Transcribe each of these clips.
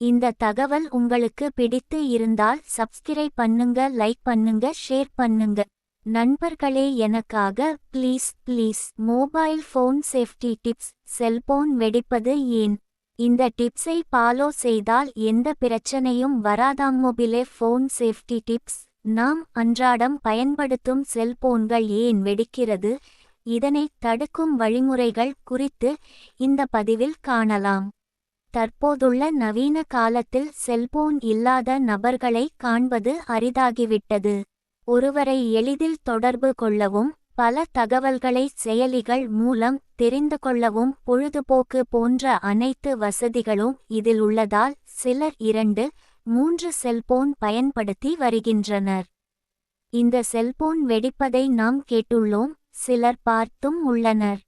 இந்த தகவல் உங்களுக்கு பிடித்து இருந்தால் சப்ஸ்கிரைப் பண்ணுங்க, லைக் பண்ணுங்க, ஷேர் பண்ணுங்க. நண்பர்களே, எனக்காக please mobile phone safety tips. Cellphone வெடிப்பது ஏன்? இந்த டிப்ஸை ஃபாலோ செய்தால் எந்த பிரச்சனையும் வராதாம். Mobile phone safety tips. நாம் அன்றாடம் பயன்படுத்தும் செல்போன்கள் ஏன் வெடிக்கிறது, இதனை தடுக்கும் வழிமுறைகள் குறித்து இந்த பதிவில் காணலாம். தற்போதுள்ள நவீன காலத்தில் செல்போன் இல்லாத நபர்களை காண்பது அரிதாகிவிட்டது. ஒருவரை எளிதில் தொடர்பு கொள்ளவும், பல தகவல்களை செயலிகள் மூலம் தெரிந்து கொள்ளவும், பொழுதுபோக்கு போன்ற அனைத்து வசதிகளும் இதில் உள்ளதால் சிலர் 2-3 செல்போன் பயன்படுத்தி வருகின்றனர். இந்த செல்போன் வெடிப்பதை நாம் கேட்டுள்ளோம், சிலர் பார்த்தும் உள்ளனர்.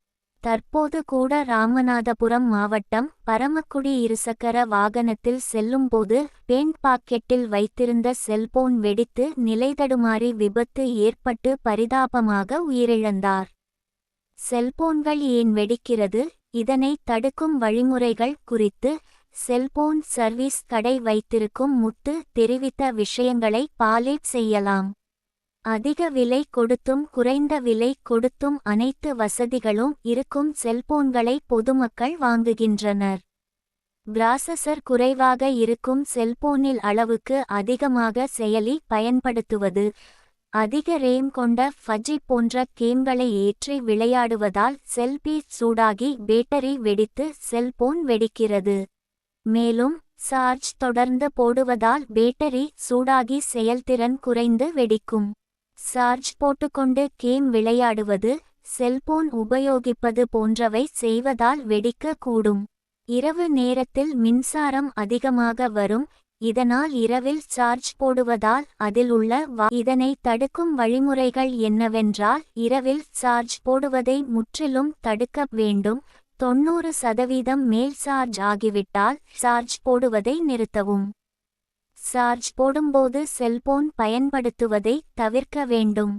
தற்போது கூட ராமநாதபுரம் மாவட்டம் பரமக்குடி இருசக்கர வாகனத்தில் செல்லும்போது பேண்ட் பாக்கெட்டில் வைத்திருந்த செல்போன் வெடித்து நிலைதடுமாறி விபத்து ஏற்பட்டு பரிதாபமாக உயிரிழந்தார். செல்போன்கள் ஏன் வெடிக்கிறது, இதனை தடுக்கும் வழிமுறைகள் குறித்து செல்போன் சர்வீஸ் கடை வைத்திருக்கும் முத்து தெரிவித்த விஷயங்களை ஃபாலோ செய்யலாம். அதிக விலை கொடுத்தும் குறைந்த விலை கொடுத்தும் அனைத்து வசதிகளும் இருக்கும் செல்போன்களை பொதுமக்கள் வாங்குகின்றனர். ப்ராசஸர் குறைவாக இருக்கும் செல்போனில் அளவுக்கு அதிகமாக செயலி பயன்படுத்துவது, அதிக ரேம் கொண்ட ஃபஜ்ஜி போன்ற கேம்களை ஏற்றி விளையாடுவதால் செல்பி சூடாகி பேட்டரி வெடித்து செல்போன் வெடிக்கிறது. மேலும் சார்ஜ் தொடர்ந்து போடுவதால் பேட்டரி சூடாகி செயல்திறன் குறைந்து வெடிக்கும். சார்ஜ் போட்டுக்கொண்டு கேம் விளையாடுவது, செல்போன் உபயோகிப்பது போன்றவை செய்வதால் வெடிக்க கூடும். இரவு நேரத்தில் மின்சாரம் அதிகமாக வரும், இதனால் இரவில் சார்ஜ் போடுவதால் அதில் உள்ள இதனை தடுக்கும் வழிமுறைகள் என்னவென்றால், இரவில் சார்ஜ் போடுவதை முற்றிலும் தடுக்க வேண்டும். 90% மேல் சார்ஜ் ஆகிவிட்டால் சார்ஜ் போடுவதை நிறுத்தவும். சார்ஜ் போடும்போது செல்போன் பயன்படுத்துவதை தவிர்க்க வேண்டும்.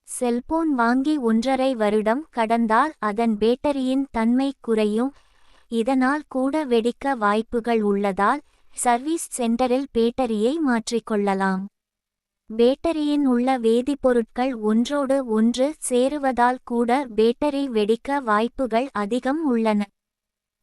செல்போன் வாங்கி 1.5 வருடம் கடந்தால் அதன் பேட்டரியின் தன்மை குறையும், இதனால் கூட வெடிக்க வாய்ப்புகள் உள்ளதால் சர்வீஸ் சென்டரில் பேட்டரியை மாற்றிக்கொள்ளலாம். பேட்டரியின் உள்ள வேதிப்பொருட்கள் ஒன்றோடு ஒன்று சேருவதால் கூட பேட்டரி வெடிக்க வாய்ப்புகள் அதிகம் உள்ளன.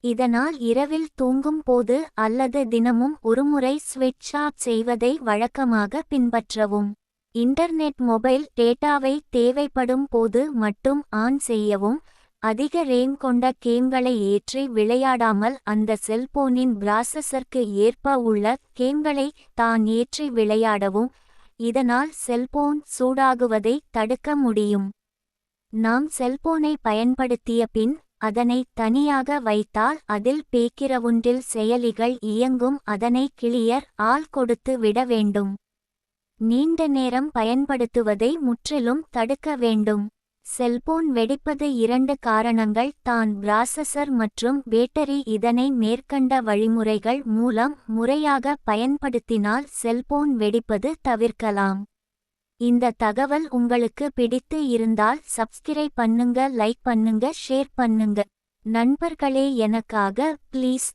இதனால் இரவில் தூங்கும் போது அல்லது தினமும் ஒருமுறை ஸ்விட்ச் ஆஃப் செய்வதை வழக்கமாக பின்பற்றவும். இன்டர்நெட் மொபைல் டேட்டாவை தேவைப்படும் போது மட்டும் ஆன் செய்யவும். அதிக ரேம் கொண்ட கேம்களை ஏற்றி விளையாடாமல் அந்த செல்போனின் ப்ராசஸருக்கு ஏற்ப உள்ள கேம்களை தான் ஏற்றி விளையாடவும். இதனால் செல்போன் சூடாகுவதை தடுக்க முடியும். நாம் செல்போனை பயன்படுத்திய பின் அதனை தனியாக வைத்தால் அதில் பேக்கிரவுண்டில் செயலிகள் இயங்கும், அதனை கிளியர் ஆல் கொடுத்து விட வேண்டும். நீண்ட நேரம் பயன்படுத்துவதை முற்றிலும் தடுக்க வேண்டும். செல்போன் வெடிப்பது 2 காரணங்கள் தான், ப்ராசஸர் மற்றும் பேட்டரி. இதனை மேற்கண்ட வழிமுறைகள் மூலம் முறையாக பயன்படுத்தினால் செல்போன் வெடிப்பது தவிர்க்கலாம். இந்த தகவல் உங்களுக்கு பிடித்து இருந்தால் சப்ஸ்கிரைப் பண்ணுங்க, லைக் பண்ணுங்க, ஷேர் பண்ணுங்க. நண்பர்களே, எனக்காக ப்ளீஸ்